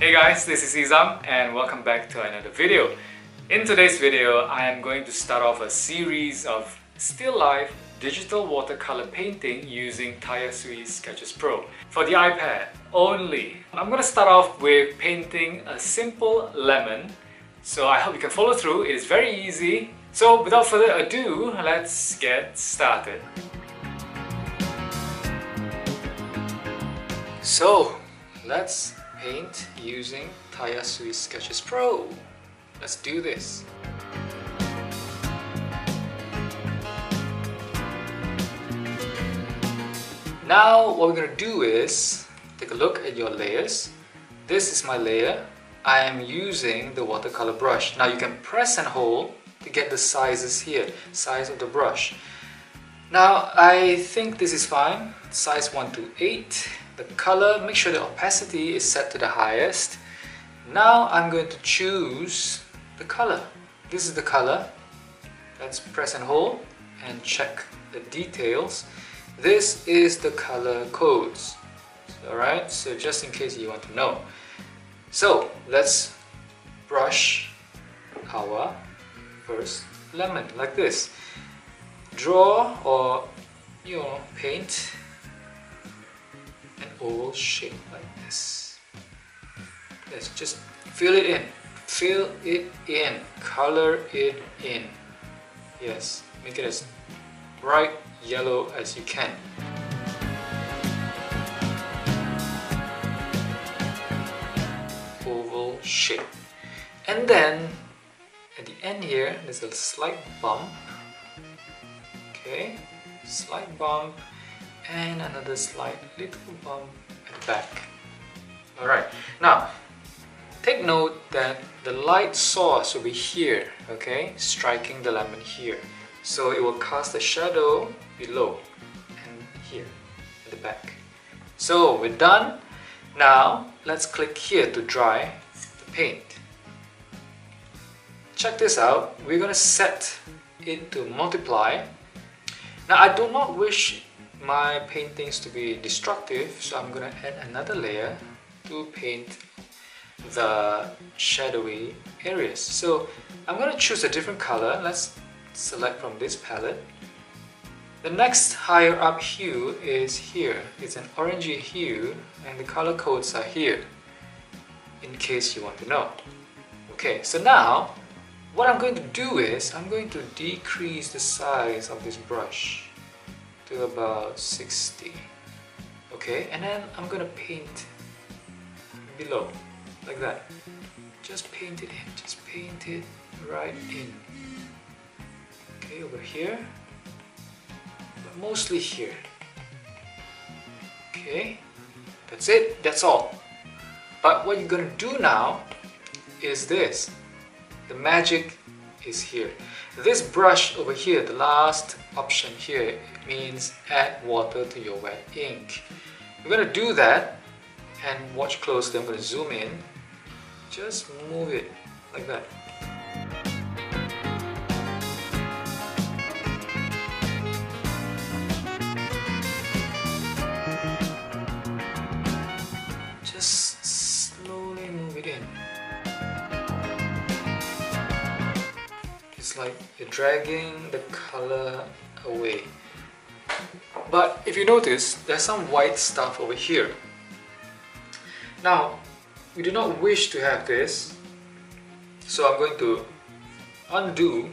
Hey guys, this is Izam and welcome back to another video. In today's video, I am going to start off a series of still life digital watercolor painting using Tayasui Sketches Pro for the iPad only. I'm going to start off with painting a simple lemon, so I hope you can follow through. It is very easy. So without further ado, let's get started. So let's paint using Tayasui Sketches Pro. Let's do this. Now what we're going to do is take a look at your layers. This is my layer. I am using the watercolor brush. Now you can press and hold to get the sizes here, size of the brush. Now I think this is fine, size 1 to 8. The color, make sure the opacity is set to the highest. Now I'm going to choose the color. This is the color. Let's press and hold and check the details. This is the color codes. Alright, so just in case you want to know. So let's brush our first lemon like this. Draw or paint an oval shape like this. Let's just fill it in, color it in. Yes, make it as bright yellow as you can. Oval shape. And then at the end here, there's a slight bump. Okay, slight bump and another slight little bump at the back. Alright, now take note that the light source will be here, okay, striking the lemon here. So it will cast a shadow below and here at the back. So we're done. Now let's click here to dry the paint. Check this out. We're going to set it to multiply. Now I do not wish my paintings to be destructive, so I'm going to add another layer to paint the shadowy areas. So I'm going to choose a different color. Let's select from this palette. The next higher up hue is here. It's an orangey hue and the color codes are here in case you want to know. Okay, so now what I'm going to do is I'm going to decrease the size of this brush to about 60. Okay, and then I'm going to paint below like that. Just paint it in, just paint it right in. Okay, over here, but mostly here. Okay, that's it, that's all. But what you're going to do now is this. The magic is here. This brush over here, the last option here, means add water to your wet ink. We're going to do that and watch closely. I'm going to zoom in. Just move it like that. Just slowly move it in. It's like you're dragging the color away. But if you notice, there's some white stuff over here. Now, we do not wish to have this, so I'm going to undo.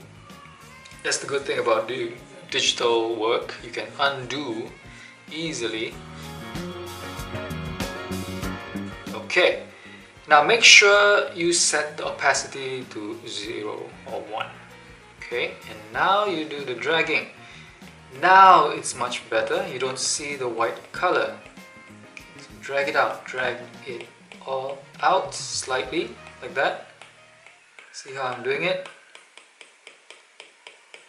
That's the good thing about doing digital work. You can undo easily. Okay, now make sure you set the opacity to 0 or 1. Okay, and now you do the dragging. Now it's much better. You don't see the white color. Okay, so drag it out, drag it all out slightly like that. See how I'm doing it?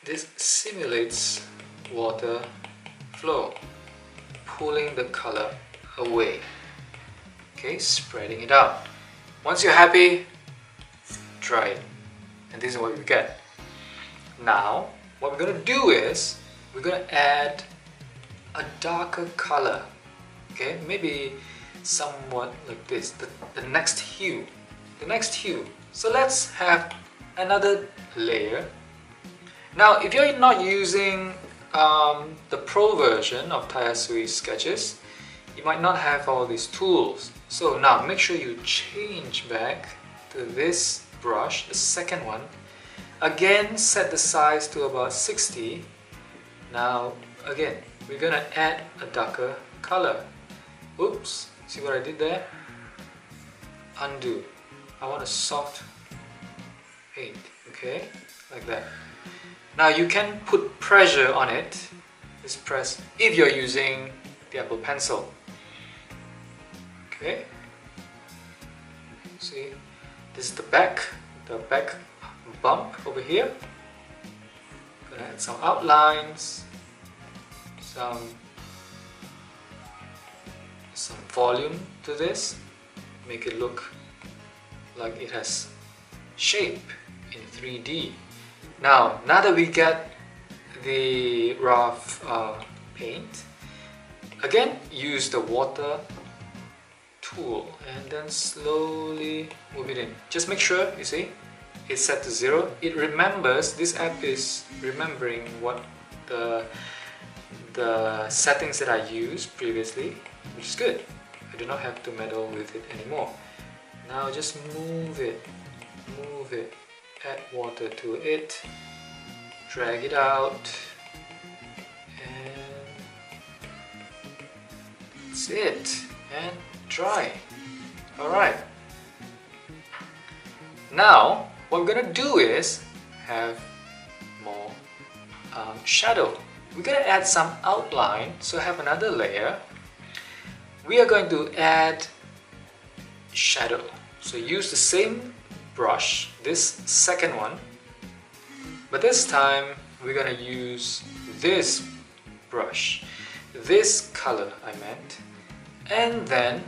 This simulates water flow, pulling the color away. Okay, spreading it out. Once you're happy, dry it. And this is what you get. Now, what we're going to do is we're going to add a darker color. Okay, maybe somewhat like this, the next hue. So let's have another layer. Now if you're not using the Pro version of Tayasui Sketches, you might not have all these tools. So now make sure you change back to this brush, the second one. Again, set the size to about 60. Now again, we're gonna add a darker color. Oops, see what I did there? Undo. I want a soft paint, okay? Like that. Now you can put pressure on it. Just press if you're using the Apple Pencil. Okay. See, this is the back bump over here. Gonna add some outlines, some volume to this, make it look like it has shape in 3D. Now that we get the rough paint, again use the water tool and then slowly move it in. Just make sure, you see, it's set to 0. It remembers, this app is remembering what the settings that I used previously, which is good. I do not have to meddle with it anymore. Now just move it, add water to it, drag it out, and that's it, and dry. Alright. Now what we're gonna do is have more shadow. We're gonna add some outline, so have another layer. We are going to add shadow. So use the same brush, this second one, but this time we're gonna use this brush, this color I meant, and then,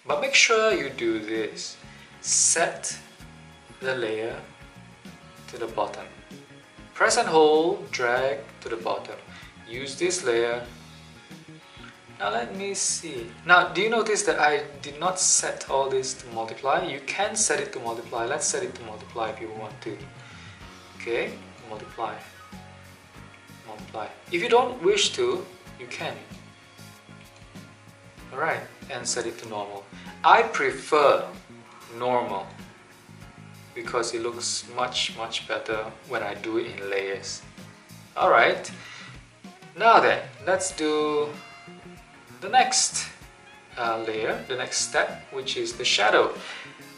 but make sure you do this, set the layer to the bottom, press and hold, drag to the bottom, use this layer. Now let me see. Now do you notice that I did not set all this to multiply? You can set it to multiply. Let's set it to multiply if you want to. Okay, multiply. If you don't wish to, you can. Alright, and set it to normal. I prefer normal because it looks much better when I do it in layers. Alright, now then, let's do the next layer, the next step, which is the shadow.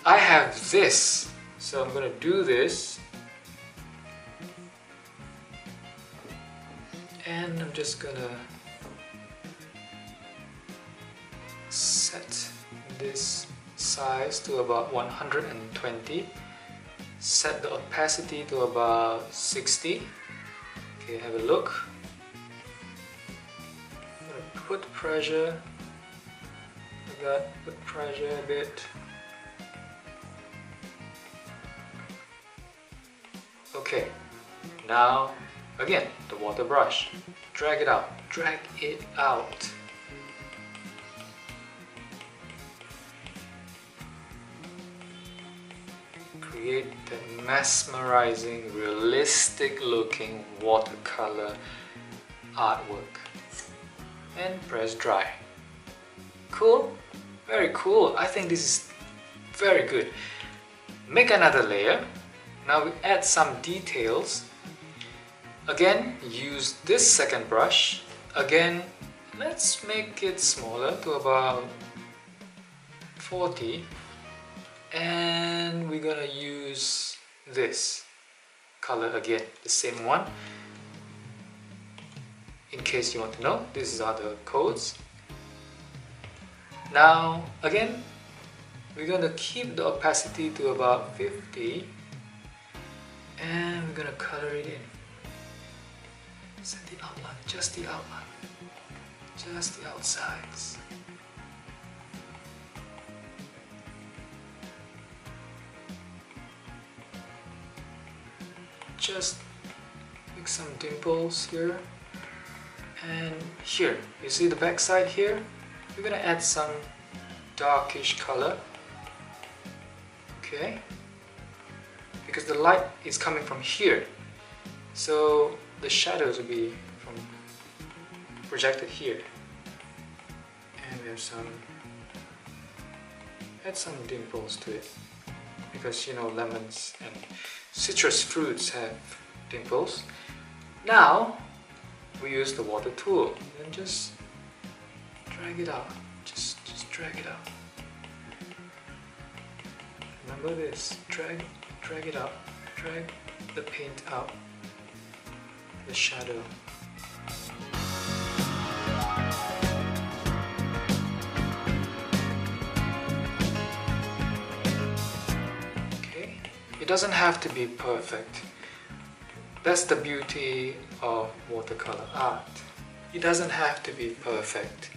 I have this, so I'm going to do this, and I'm just going to set this size to about 120, set the opacity to about 60. Okay, have a look. Put pressure like that, put pressure a bit. Okay, now again the water brush, drag it out, create the mesmerizing, realistic looking watercolor artwork. And press dry. Cool? Very cool. I think this is very good. Make another layer. Now we add some details. Again, use this second brush. Again, let's make it smaller to about 40. And we're gonna use this color again, the same one. In case you want to know, these are the codes. Now again, we're going to keep the opacity to about 50 and we're going to color it in. Set the outline, just the outsides. Just make some dimples here. And here, you see the back side here? we're gonna add some darkish color. Okay, because the light is coming from here, so the shadows will be from projected here. And we have add some dimples to it, because you know lemons and citrus fruits have dimples. Now we use the water tool and just drag it out. Just drag it out. Remember this, drag it out, drag the paint out, the shadow. Okay, it doesn't have to be perfect. That's the beauty of watercolor art. It doesn't have to be perfect.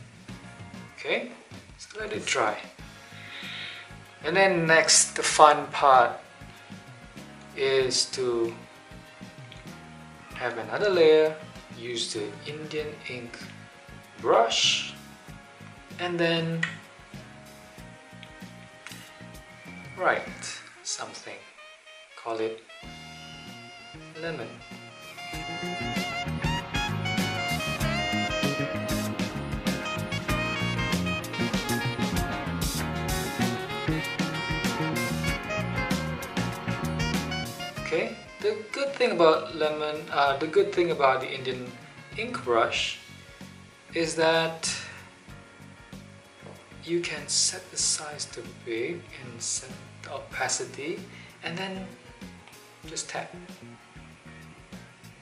Okay, so let it dry. And then next, the fun part is to have another layer, use the Indian ink brush, and then write something. Call it lemon. Okay, the good thing about the Indian ink brush is that you can set the size to big and set the opacity, and then just tap.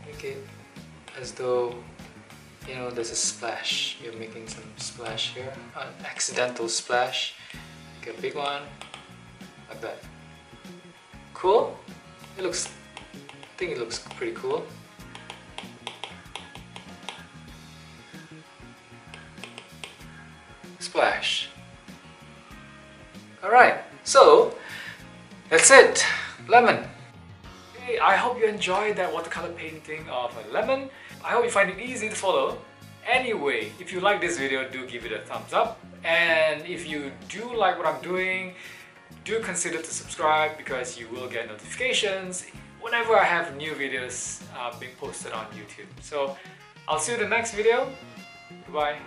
Make it as though, you know, there's a splash. You're making some splash here, an accidental splash. Make a big one, like that. Cool? I think it looks pretty cool. Splash. Alright, so that's it. Lemon. Hey, I hope you enjoyed that watercolor painting of a lemon. I hope you find it easy to follow. Anyway, if you like this video, do give it a thumbs up. And if you do like what I'm doing, do consider to subscribe, because you will get notifications whenever I have new videos being posted on YouTube. So I'll see you in the next video. Goodbye.